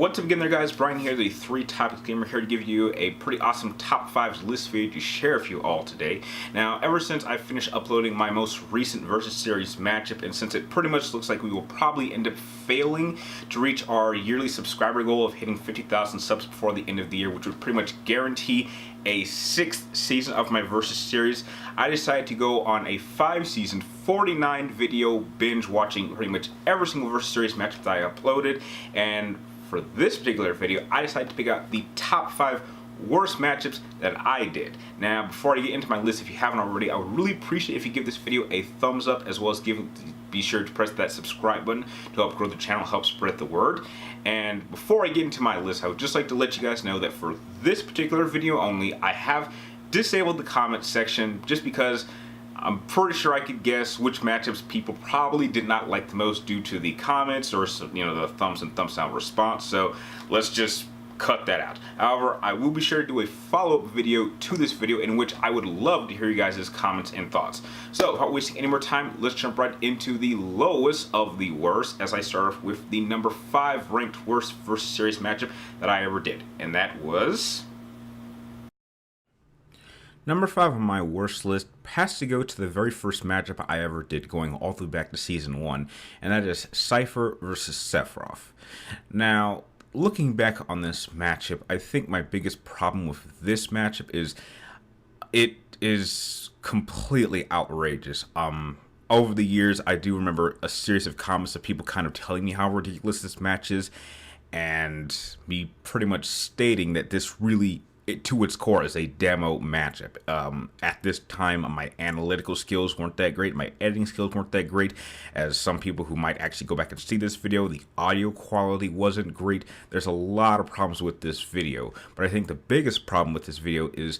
What's up again there, guys? Brian here, the 3 Topics Gamer, here to give you a pretty awesome top 5 list video to share with you all today. Now, ever since I finished uploading my most recent Versus Series matchup, and since it pretty much looks like we will probably end up failing to reach our yearly subscriber goal of hitting 50,000 subs before the end of the year, which would pretty much guarantee a 6th season of my Versus Series, I decided to go on a 5-season, 49 video binge watching pretty much every single Versus Series matchup that I uploaded. And for this particular video, I decided to pick out the top 5 worst matchups that I did. Now, before I get into my list, if you haven't already, I would really appreciate if you give this video a thumbs up, as well as be sure to press that subscribe button to help grow the channel, help spread the word. And before I get into my list, I would just like to let you guys know that for this particular video only, I have disabled the comment section just because I'm pretty sure I could guess which matchups people probably did not like the most due to the comments or, you know, the thumbs and thumbs down response. So let's just cut that out. However, I will be sure to do a follow-up video to this video in which I would love to hear you guys' comments and thoughts. So without wasting any more time, let's jump right into the lowest of the worst, as I start off with the number 5 ranked worst Versus Series matchup that I ever did, and that was... Number 5 on my worst list has to go to the very first matchup I ever did, going all the way back to Season 1, and that is Cypher versus Sephiroth. Now, looking back on this matchup, I think my biggest problem with this matchup is it is completely outrageous. Over the years, I do remember a series of comments of people kind of telling me how ridiculous this match is, and me pretty much stating that this really, to its core, is a demo matchup. At this time, my analytical skills weren't that great, my editing skills weren't that great. As some people who might actually go back and see this video, the audio quality wasn't great. There's a lot of problems with this video, but I think the biggest problem with this video is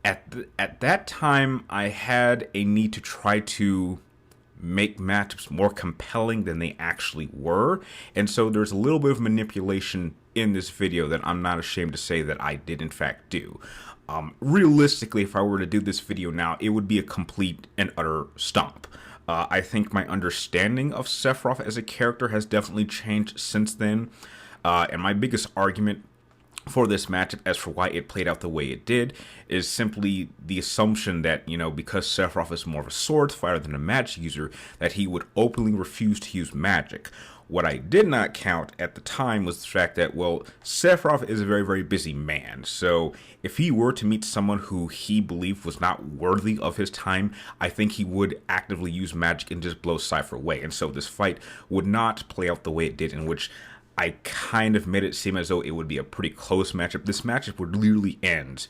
at that time I had a need to try to make matchups more compelling than they actually were, and so there's a little bit of manipulation in this video that I'm not ashamed to say that I did in fact do. Realistically, if I were to do this video now, it would be a complete and utter stomp. I think my understanding of Sephiroth as a character has definitely changed since then, and my biggest argument for this matchup as for why it played out the way it did is simply the assumption that, you know, because Sephiroth is more of a swords fighter than a magic user, that he would openly refuse to use magic. What I did not count at the time was the fact that, well, Sephiroth is a very, very busy man. So if he were to meet someone who he believed was not worthy of his time, I think he would actively use magic and just blow Cypher away. And so this fight would not play out the way it did, in which I kind of made it seem as though it would be a pretty close matchup. This matchup would literally end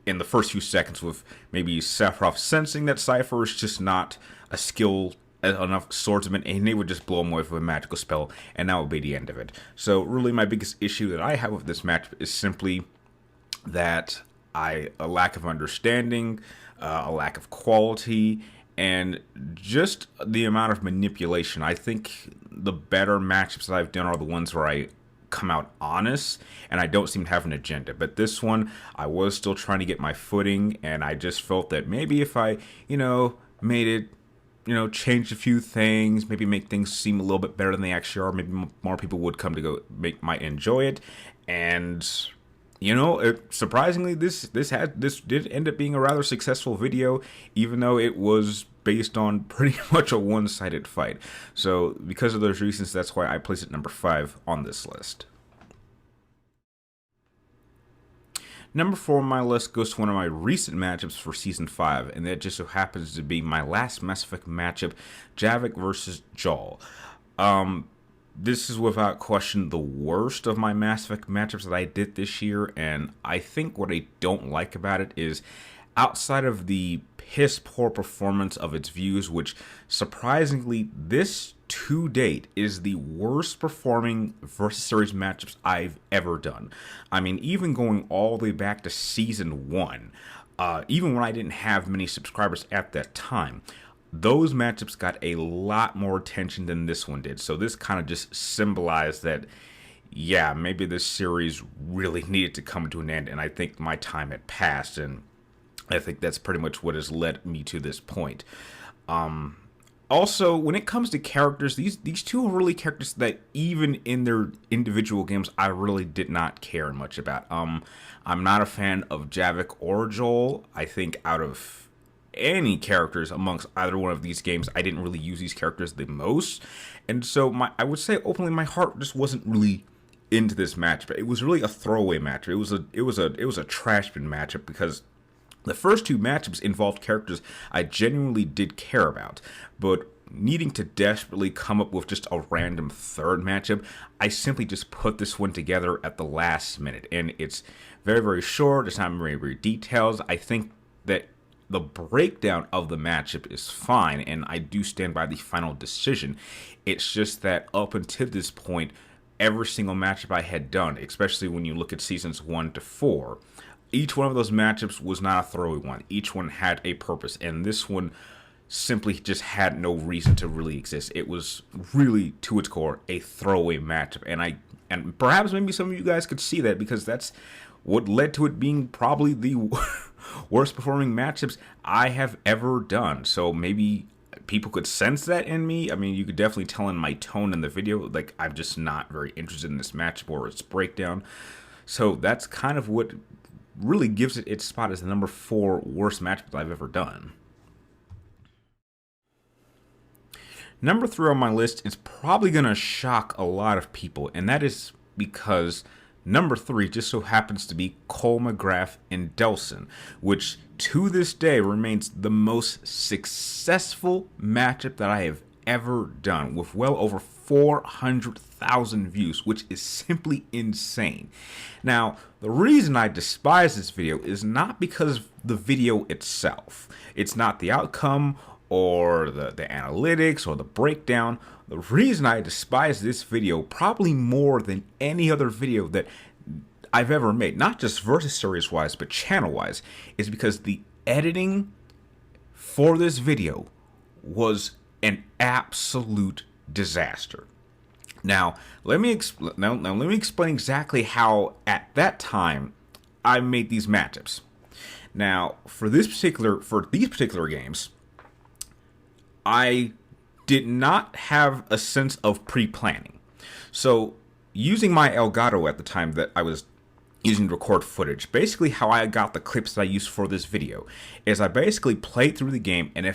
in the first few seconds with maybe Sephiroth sensing that Cypher is just not a skilled enough swordsman, and they would just blow him away with a magical spell, and that would be the end of it. So really my biggest issue that I have with this matchup is simply that a lack of understanding, a lack of quality, and just the amount of manipulation. I think the better matchups that I've done are the ones where I come out honest and I don't seem to have an agenda. But this one, I was still trying to get my footing, and I just felt that maybe if I, you know, made it, you know, change a few things, maybe make things seem a little bit better than they actually are, maybe more people would come to might enjoy it. And you know, surprisingly, this did end up being a rather successful video, even though it was based on pretty much a one-sided fight. So because of those reasons, that's why I placed it number 5 on this list. Number 4 on my list goes to one of my recent matchups for Season 5, and that just so happens to be my last Mass Effect matchup, Javik versus Jaal. This is without question the worst of my Mass Effect matchups that I did this year, and I think what I don't like about it is, outside of the piss-poor performance of its views, which surprisingly this to date is the worst performing Versus Series matchups I've ever done. I mean, even going all the way back to Season 1, even when I didn't have many subscribers at that time, those matchups got a lot more attention than this one did. So this kind of just symbolized that, yeah, maybe this series really needed to come to an end, and I think my time had passed, and I think that's pretty much what has led me to this point. Also, when it comes to characters, these two are really characters that even in their individual games, I really did not care much about. I'm not a fan of Javik or Joel. I think out of any characters amongst either one of these games, I didn't really use these characters the most, and so I would say openly, my heart just wasn't really into this matchup. It was really a throwaway matchup. It was a trash bin matchup because the first two matchups involved characters I genuinely did care about, but needing to desperately come up with just a random third matchup, I simply just put this one together at the last minute, and it's very, very short. It's not very, very detailed. I think that the breakdown of the matchup is fine, and I do stand by the final decision. It's just that up until this point, every single matchup I had done, especially when you look at seasons 1 to 4, each one of those matchups was not a throwaway one. Each one had a purpose, and this one simply just had no reason to really exist. It was really, to its core, a throwaway matchup, and perhaps maybe some of you guys could see that because that's what led to it being probably the worst performing matchups I have ever done. So maybe people could sense that in me. I mean, you could definitely tell in my tone in the video, like I'm just not very interested in this matchup or its breakdown. So that's kind of what really gives it its spot as the number 4 worst matchup I've ever done. Number 3 on my list is probably going to shock a lot of people, and that is because number 3 just so happens to be Cole McGrath and Delson, which to this day remains the most successful matchup that I have ever done, with well over 400,000 views, which is simply insane. Now, the reason I despise this video is not because of the video itself. It's not the outcome or the analytics or the breakdown. The reason I despise this video probably more than any other video that I've ever made, not just Versus Series wise, but channel wise, is because the editing for this video was an absolute disaster. Now, let me explain exactly how at that time I made these matchups. Now, for these particular games, I did not have a sense of pre-planning. So, using my Elgato at the time that I was using to record footage, basically how I got the clips that I used for this video is I basically played through the game, and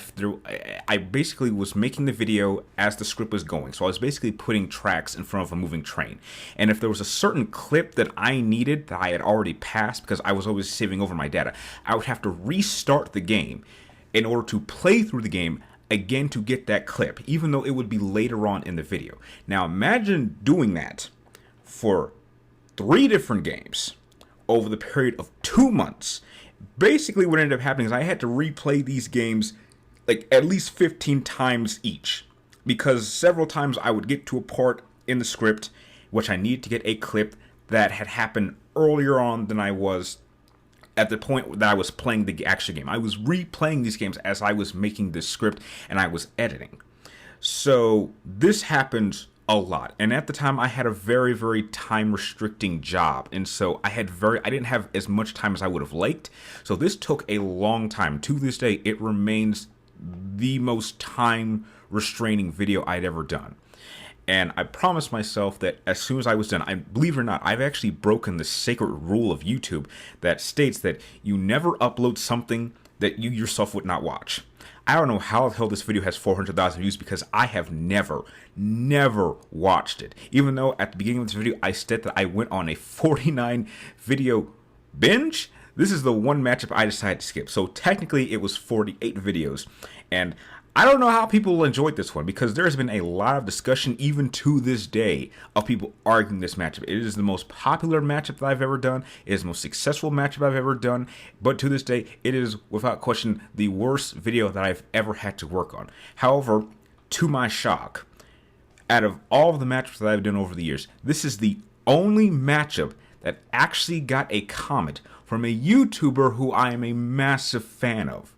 I basically was making the video as the script was going. So I was basically putting tracks in front of a moving train. And if there was a certain clip that I needed that I had already passed because I was always saving over my data, I would have to restart the game in order to play through the game again to get that clip, even though it would be later on in the video. Now imagine doing that for 3 different games over the period of 2 months. Basically what ended up happening is I had to replay these games like at least 15 times each, because several times I would get to a part in the script which I needed to get a clip that had happened earlier on than I was at the point that I was playing the actual game. I was replaying these games as I was making this script and I was editing. So this happened a lot, and at the time I had a very, very time restricting job, and so I didn't have as much time as I would have liked. So this took a long time. To this day, it remains the most time restraining video I'd ever done. And I promised myself that as soon as I was done, believe it or not, I've actually broken the sacred rule of YouTube that states that you never upload something that you yourself would not watch. I don't know how the hell this video has 400,000 views because I have never watched it. Even though at the beginning of this video, I said that I went on a 49 video binge. This is the one matchup I decided to skip. So technically it was 48 videos. And I don't know how people enjoyed this one because there's been a lot of discussion even to this day of people arguing this matchup. It is the most popular matchup that I've ever done. It is the most successful matchup I've ever done. But to this day, it is without question the worst video that I've ever had to work on. However, to my shock, out of all of the matchups that I've done over the years, this is the only matchup that actually got a comment from a YouTuber who I am a massive fan of.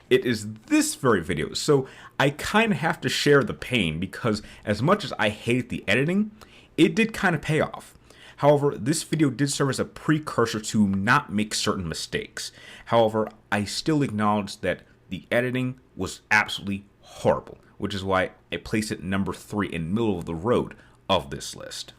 It is this very video, so I kind of have to share the pain because as much as I hated the editing, it did kind of pay off. However, this video did serve as a precursor to not make certain mistakes. However, I still acknowledge that the editing was absolutely horrible, which is why I place it number 3 in middle of the road of this list.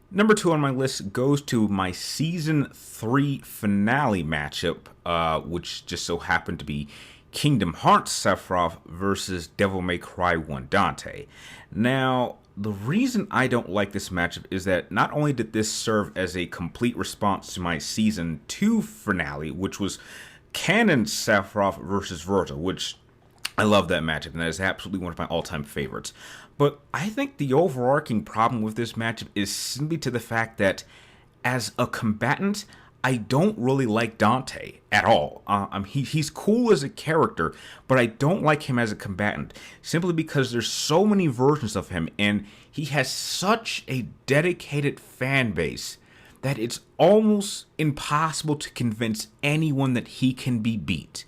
Number 2 on my list goes to my Season 3 finale matchup, which just so happened to be Kingdom Hearts Sephiroth versus Devil May Cry 1 Dante. Now, the reason I don't like this matchup is that not only did this serve as a complete response to my Season 2 finale, which was Canon Sephiroth versus Virgil, which I love that matchup, and that is absolutely one of my all-time favorites. But I think the overarching problem with this matchup is simply to the fact that as a combatant, I don't really like Dante at all. He's cool as a character, but I don't like him as a combatant, simply because there's so many versions of him, and he has such a dedicated fan base that it's almost impossible to convince anyone that he can be beat.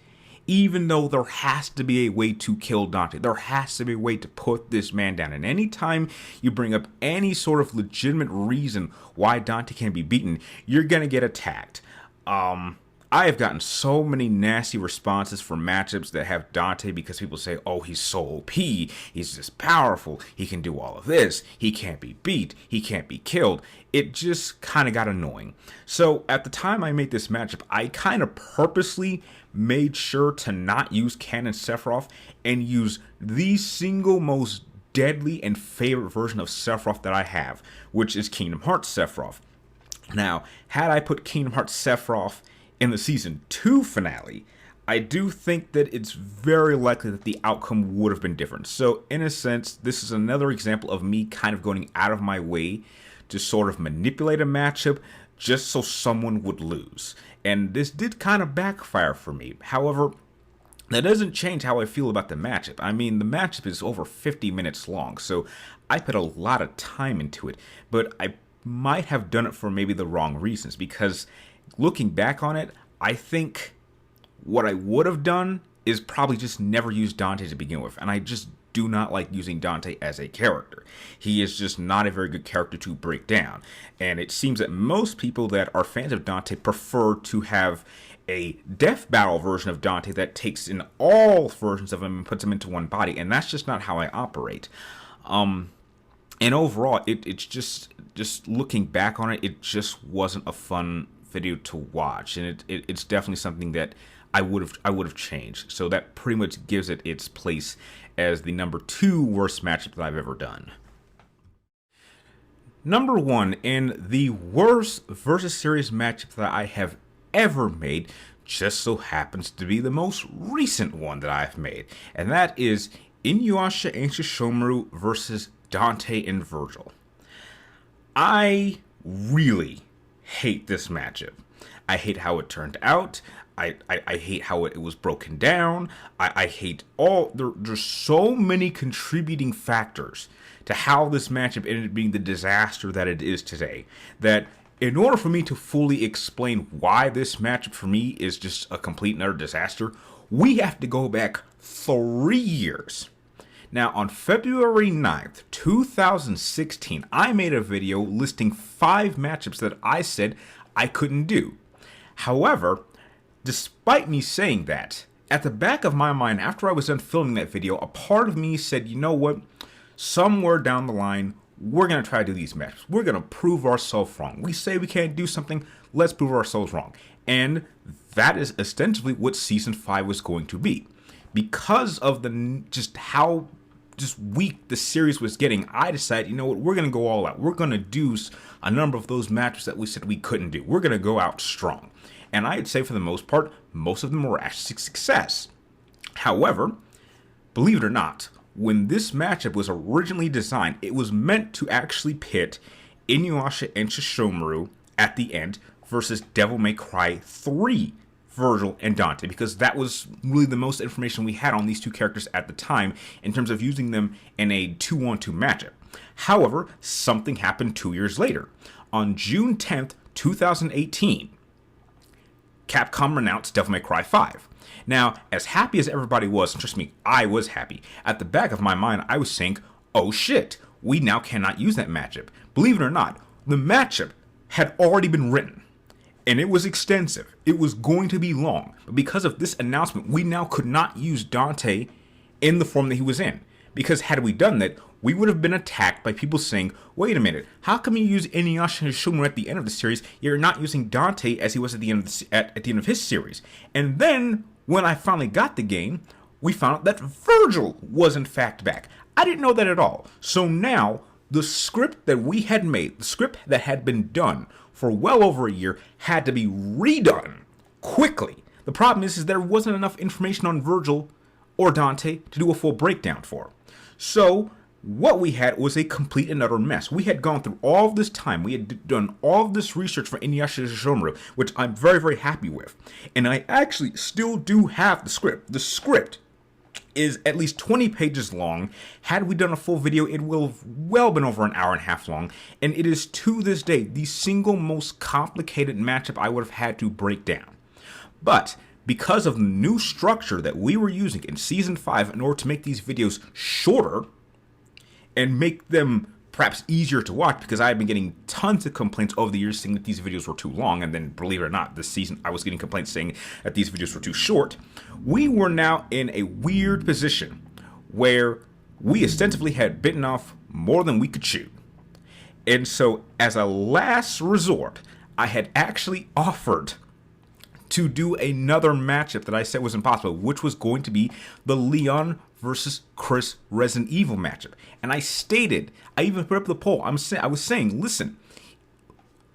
Even though there has to be a way to kill Dante. There has to be a way to put this man down. And anytime you bring up any sort of legitimate reason why Dante can be beaten, you're going to get attacked. I have gotten so many nasty responses for matchups that have Dante because people say, oh, he's so OP, he's just powerful, he can do all of this, he can't be beat, he can't be killed. It just kind of got annoying. So at the time I made this matchup, I kind of purposely made sure to not use Canon Sephiroth and use the single most deadly and favorite version of Sephiroth that I have, which is Kingdom Hearts Sephiroth. Now, had I put Kingdom Hearts Sephiroth in the Season 2 finale, I do think that it's very likely that the outcome would have been different. So, in a sense, this is another example of me kind of going out of my way to sort of manipulate a matchup just so someone would lose. And this did kind of backfire for me. However, that doesn't change how I feel about the matchup. I mean, the matchup is over 50 minutes long, so I put a lot of time into it. But I might have done it for maybe the wrong reasons, because looking back on it, I think what I would have done is probably just never use Dante to begin with. And I just do not like using Dante as a character. He is just not a very good character to break down. And it seems that most people that are fans of Dante prefer to have a death battle version of Dante that takes in all versions of him and puts him into one body. And that's just not how I operate. And overall, it's just looking back on it, it just wasn't a fun video to watch. And it's definitely something that I would have changed. So that pretty much gives it its place as the number 2 worst matchup that I've ever done. Number 1, in the worst versus series matchup that I have ever made, just so happens to be the most recent one that I've made, and that is Inuyasha and Sesshomaru versus Dante and Virgil. I really hate this matchup. I hate how it turned out. I hate how it was broken down. I hate all... There's so many contributing factors to how this matchup ended up being the disaster that it is today, that in order for me to fully explain why this matchup for me is just a complete and utter disaster, we have to go back 3 years. Now, on February 9th, 2016, I made a video listing 5 matchups that I said I couldn't do. However, despite me saying that, at the back of my mind, after I was done filming that video, a part of me said, you know what, somewhere down the line, we're going to try to do these matchups. We're going to prove ourselves wrong. We say we can't do something, let's prove ourselves wrong. And that is ostensibly what Season 5 was going to be. Because of just how weak the series was getting, I decided, you know what, we're going to go all out. We're going to do a number of those matches that we said we couldn't do. We're going to go out strong. And I'd say for the most part, most of them were actually a success. However, believe it or not, when this matchup was originally designed, it was meant to actually pit Inuyasha and Sesshomaru at the end versus Devil May Cry 3, Virgil and Dante, because that was really the most information we had on these two characters at the time in terms of using them in a 2-on-2 matchup. However, something happened 2 years later. On June 10th, 2018, Capcom announced Devil May Cry 5. Now, as happy as everybody was, and trust me, I was happy, at the back of my mind, I was saying, oh shit, we now cannot use that matchup. Believe it or not, the matchup had already been written. And it was extensive. It was going to be long. But because of this announcement, we now could not use Dante in the form that he was in. Because had we done that, we would have been attacked by people saying, wait a minute, how come you use Inuyasha and Shomu at the end of the series, you're not using Dante as he was at the end of at the end of his series? And then, when I finally got the game, we found out that Virgil was in fact back. I didn't know that at all. So now, the script that we had made, the script that had been done for well over a year, had to be redone quickly. The problem is there wasn't enough information on Virgil or Dante to do a full breakdown for. So what we had was a complete and utter mess. We had gone through all of this time. We had done all of this research for Inuyasha Shishomuru, which I'm very, very happy with. And I actually still do have the script. The script is at least 20 pages long. Had we done a full video, it will have well been over an hour and a half long. And it is, to this day, the single most complicated matchup I would have had to break down. But because of the new structure that we were using in Season 5 in order to make these videos shorter and make them perhaps easier to watch, because I had been getting tons of complaints over the years saying that these videos were too long, and then, believe it or not, this season I was getting complaints saying that these videos were too short, we were now in a weird position where we ostensibly had bitten off more than we could chew. And so, as a last resort, I had actually offered to do another matchup that I said was impossible, which was going to be the Leon versus Chris Resident Evil matchup. And I stated, I even put up the poll, I was saying, listen,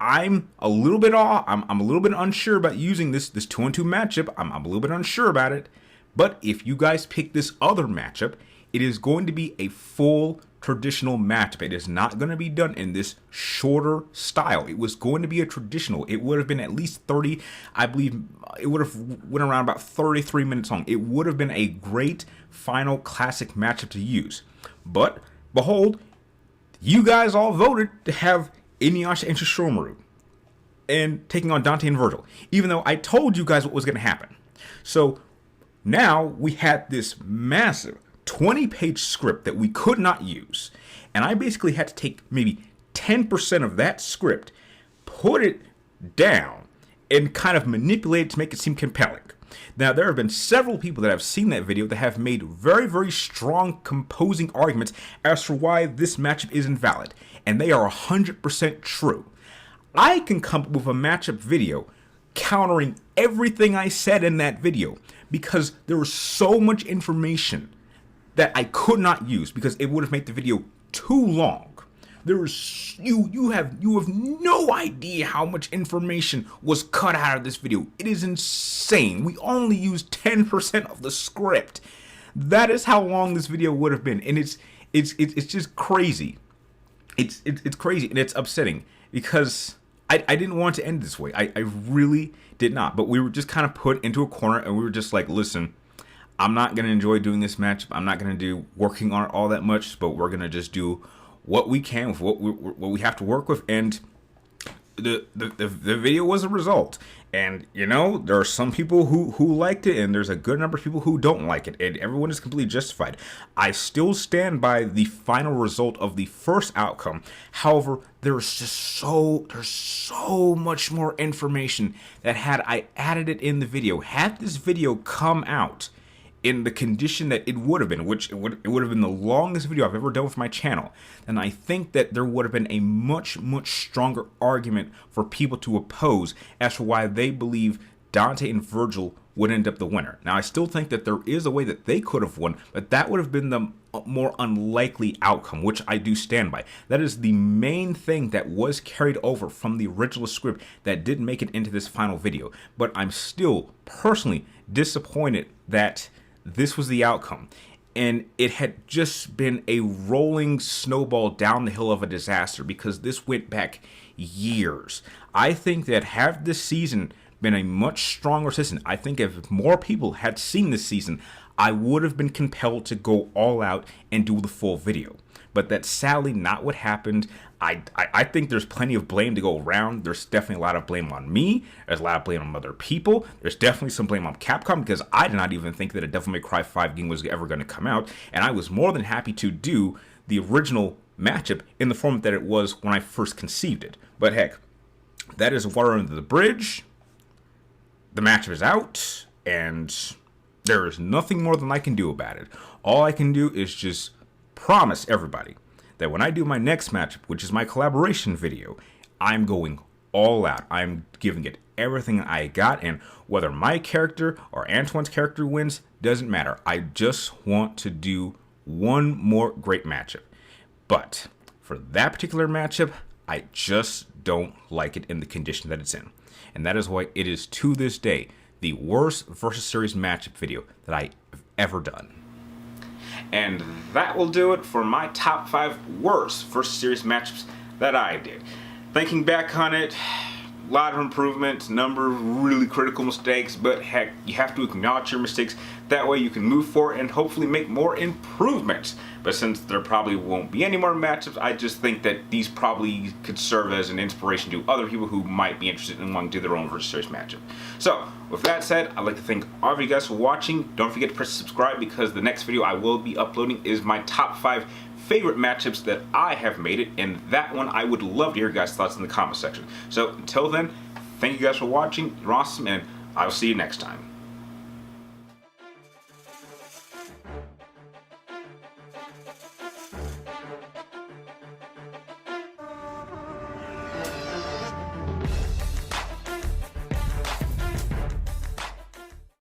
I'm a little bit I'm a little bit unsure about using this 2-on-2 matchup. I'm a little bit unsure about it. But if you guys pick this other matchup, it is going to be a full traditional matchup. It is not going to be done in this shorter style. It was going to be a traditional. It would have been at least 30, I believe it would have went around about 33 minutes long. It would have been a great final classic matchup to use. But behold, you guys all voted to have Inuyasha and Shishomuru and taking on Dante and Virgil, even though I told you guys what was going to happen. So now we had this massive 20-page script that we could not use, and I basically had to take maybe 10% of that script, put it down, and kind of manipulate it to make it seem compelling. Now, there have been several people that have seen that video that have made very, very strong composing arguments as for why this matchup is invalid, and they are 100% true. I can come up with a matchup video countering everything I said in that video because there was so much information that I could not use because it would have made the video too long. There is you have no idea how much information was cut out of this video. It is insane. We only used 10% of the script. That is how long this video would have been, and it's just crazy. It's crazy and it's upsetting because I didn't want to end this way. I really did not. But we were just kind of put into a corner and we were just like, listen, I'm not going to enjoy doing this matchup. I'm not going to do working on it all that much, but we're going to just do what we can with what we have to work with. And the video was a result. And, you know, there are some people who liked it, and there's a good number of people who don't like it, and everyone is completely justified. I still stand by the final result of the first outcome. However, there's so much more information that had I added it in the video, had this video come out in the condition that it would have been, which it would have been the longest video I've ever done with my channel, then I think that there would have been a much, much stronger argument for people to oppose as to why they believe Dante and Virgil would end up the winner. Now, I still think that there is a way that they could have won, but that would have been the more unlikely outcome, which I do stand by. That is the main thing that was carried over from the original script that didn't make it into this final video. But I'm still personally disappointed that this was the outcome, and it had just been a rolling snowball down the hill of a disaster because this went back years. I think that had this season been a much stronger season, I think if more people had seen this season, I would have been compelled to go all out and do the full video. But that's sadly not what happened. I think there's plenty of blame to go around. There's definitely a lot of blame on me. There's a lot of blame on other people. There's definitely some blame on Capcom because I did not even think that a Devil May Cry 5 game was ever going to come out. And I was more than happy to do the original matchup in the format that it was when I first conceived it. But heck, that is water under the bridge. The match is out, and there is nothing more than I can do about it. All I can do is just promise everybody that when I do my next matchup, which is my collaboration video, I'm going all out. I'm giving it everything I got, and whether my character or Antoine's character wins, doesn't matter. I just want to do one more great matchup. But for that particular matchup, I just don't like it in the condition that it's in. And that is why it is, to this day, the worst Versus Series matchup video that I have ever done. And that will do it for my top 5 worst Versus Series matchups that I did. Thinking back on it, a lot of improvements, number of really critical mistakes, but heck, you have to acknowledge your mistakes. That way you can move forward and hopefully make more improvements. But since there probably won't be any more matchups, I just think that these probably could serve as an inspiration to other people who might be interested in wanting to do their own Versus Series matchup. So, with that said, I'd like to thank all of you guys for watching. Don't forget to press subscribe, because the next video I will be uploading is my top 5 favorite matchups that I have made it, and that one I would love to hear your guys' thoughts in the comment section. So until then, thank you guys for watching. You're awesome, and I'll see you next time.